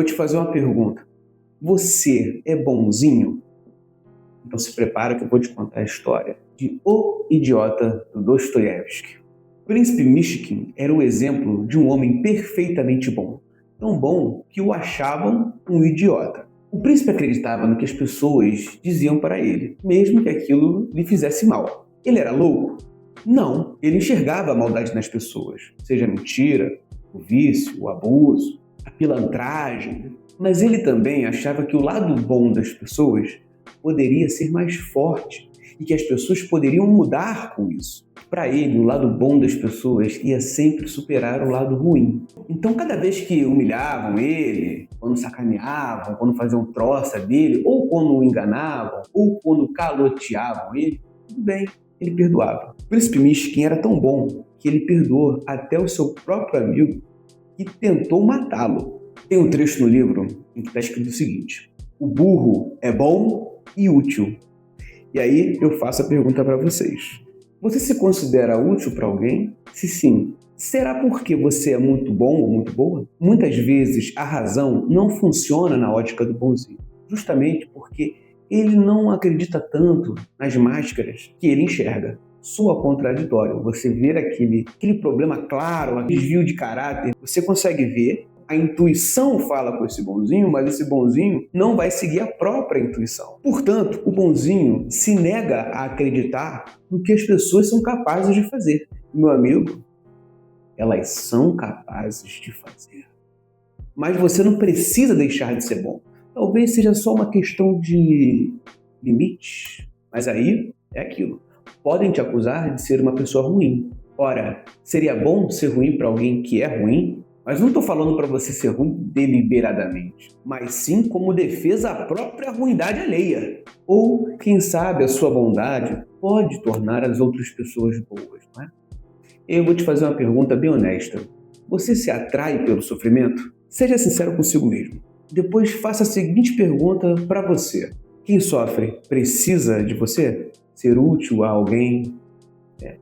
Vou te fazer uma pergunta. Você é bonzinho? Então se prepara que eu vou te contar a história de O Idiota, do Dostoiévski. O príncipe Mishkin era o exemplo de um homem perfeitamente bom. Tão bom que o achavam um idiota. O príncipe acreditava no que as pessoas diziam para ele, mesmo que aquilo lhe fizesse mal. Ele era louco? Não. Ele enxergava a maldade nas pessoas, seja a mentira, o vício, o abuso, a pilantragem. Mas ele também achava que o lado bom das pessoas poderia ser mais forte e que as pessoas poderiam mudar com isso. Para ele, o lado bom das pessoas ia sempre superar o lado ruim. Então, cada vez que humilhavam ele, quando sacaneavam, quando faziam troça dele, ou quando o enganavam, ou quando caloteavam ele, tudo bem, ele perdoava. O príncipe Mishkin era tão bom que ele perdoou até o seu próprio amigo que tentou matá-lo. Tem um trecho no livro em que está escrito o seguinte: o burro é bom e útil. E aí eu faço a pergunta para vocês. Você se considera útil para alguém? Se sim, será porque você é muito bom ou muito boa? Muitas vezes a razão não funciona na ótica do bonzinho, justamente porque ele não acredita tanto nas máscaras que ele enxerga. Soa contraditório. Você ver aquele problema claro, aquele desvio de caráter, você consegue ver. A intuição fala com esse bonzinho, mas esse bonzinho não vai seguir a própria intuição. Portanto, o bonzinho se nega a acreditar no que as pessoas são capazes de fazer. Meu amigo, elas são capazes de fazer. Mas você não precisa deixar de ser bom. Talvez seja só uma questão de limite. Mas aí é aquilo. Podem te acusar de ser uma pessoa ruim. Ora, seria bom ser ruim para alguém que é ruim? Mas não estou falando para você ser ruim deliberadamente, mas sim como defesa à própria ruindade alheia. Ou, quem sabe, a sua bondade pode tornar as outras pessoas boas, não é? Eu vou te fazer uma pergunta bem honesta. Você se atrai pelo sofrimento? Seja sincero consigo mesmo. Depois faça a seguinte pergunta para você. Quem sofre precisa de você? Ser útil a alguém?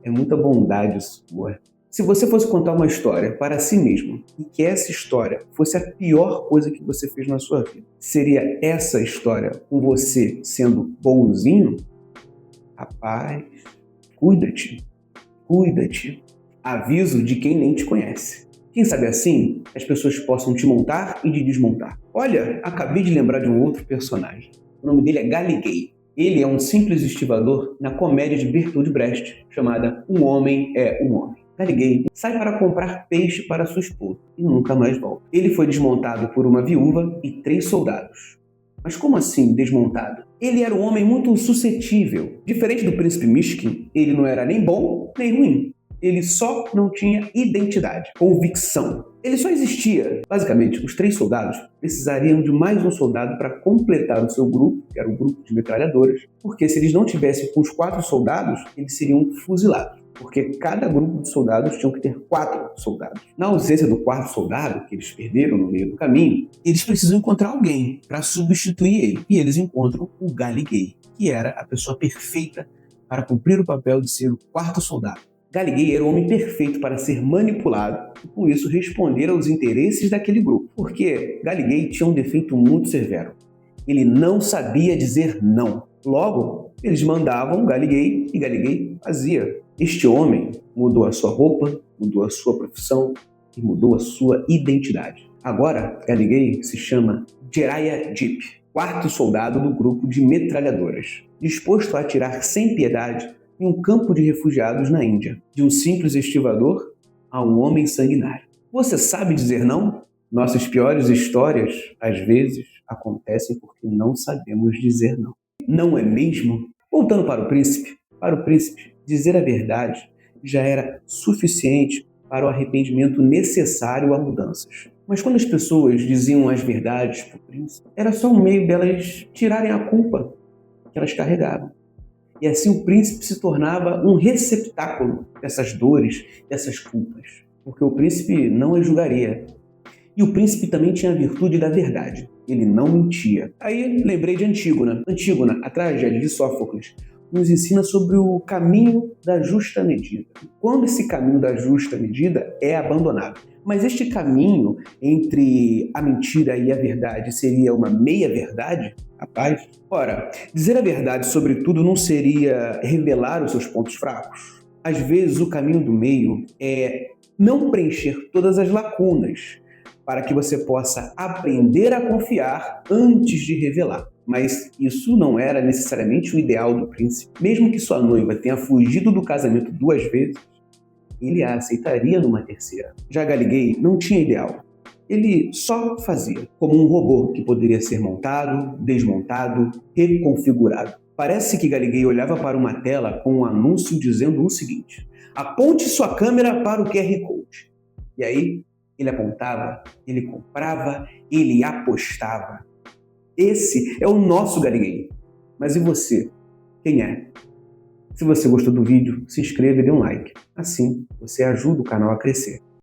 É muita bondade sua. Se você fosse contar uma história para si mesmo e que essa história fosse a pior coisa que você fez na sua vida, seria essa história com você sendo bonzinho? Rapaz, cuida-te, cuida-te. Aviso de quem nem te conhece. Quem sabe assim, as pessoas possam te montar e te desmontar. Olha, acabei de lembrar de um outro personagem. O nome dele é Galilei. Ele é um simples estivador na comédia de Bertolt Brecht, chamada Um Homem é um Homem. Galilei sai para comprar peixe para sua esposa e nunca mais volta. Ele foi desmontado por uma viúva e 3 soldados. Mas como assim desmontado? Ele era um homem muito suscetível. Diferente do príncipe Mishkin, ele não era nem bom nem ruim. Ele só não tinha identidade, convicção. Ele só existia. Basicamente, os 3 soldados precisariam de mais um soldado para completar o seu grupo, que era o grupo de metralhadoras, porque se eles não tivessem com os 4 soldados, eles seriam fuzilados. Porque cada grupo de soldados tinha que ter 4 soldados. Na ausência do 4º soldado, que eles perderam no meio do caminho, eles precisam encontrar alguém para substituir ele. E eles encontram o Galilei, que era a pessoa perfeita para cumprir o papel de ser o 4º soldado. Galilei era o homem perfeito para ser manipulado e, com isso, responder aos interesses daquele grupo. Porque Galilei tinha um defeito muito severo. Ele não sabia dizer não. Logo, eles mandavam Galilei e Galilei fazia. Este homem mudou a sua roupa, mudou a sua profissão e mudou a sua identidade. Agora, Galilei se chama Jeriah Jeep, 4º soldado do grupo de metralhadoras, disposto a atirar sem piedade em um campo de refugiados na Índia, de um simples estivador a um homem sanguinário. Você sabe dizer não? Nossas piores histórias, às vezes, acontecem porque não sabemos dizer não. Não é mesmo? Voltando para o príncipe, dizer a verdade já era suficiente para o arrependimento necessário a mudanças. Mas quando as pessoas diziam as verdades para o príncipe, era só um meio delas tirarem a culpa que elas carregavam. E assim o príncipe se tornava um receptáculo dessas dores, dessas culpas. Porque o príncipe não as julgaria. E o príncipe também tinha a virtude da verdade. Ele não mentia. Aí lembrei de Antígona. Antígona, a tragédia de Sófocles, nos ensina sobre o caminho da justa medida. Quando esse caminho da justa medida é abandonado. Mas este caminho entre a mentira e a verdade seria uma meia-verdade? Rapaz, ora, dizer a verdade sobre tudo não seria revelar os seus pontos fracos? Às vezes o caminho do meio é não preencher todas as lacunas, para que você possa aprender a confiar antes de revelar. Mas isso não era necessariamente o ideal do príncipe. Mesmo que sua noiva tenha fugido do casamento 2 vezes, ele a aceitaria numa terceira. Já Galilei não tinha ideal. Ele só fazia, como um robô que poderia ser montado, desmontado, reconfigurado. Parece que Galilei olhava para uma tela com um anúncio dizendo o seguinte: aponte sua câmera para o QR Code. E aí, ele apontava, ele comprava, ele apostava. Esse é o nosso Galilei. Mas e você? Quem é? Se você gostou do vídeo, se inscreva e dê um like. Assim, você ajuda o canal a crescer.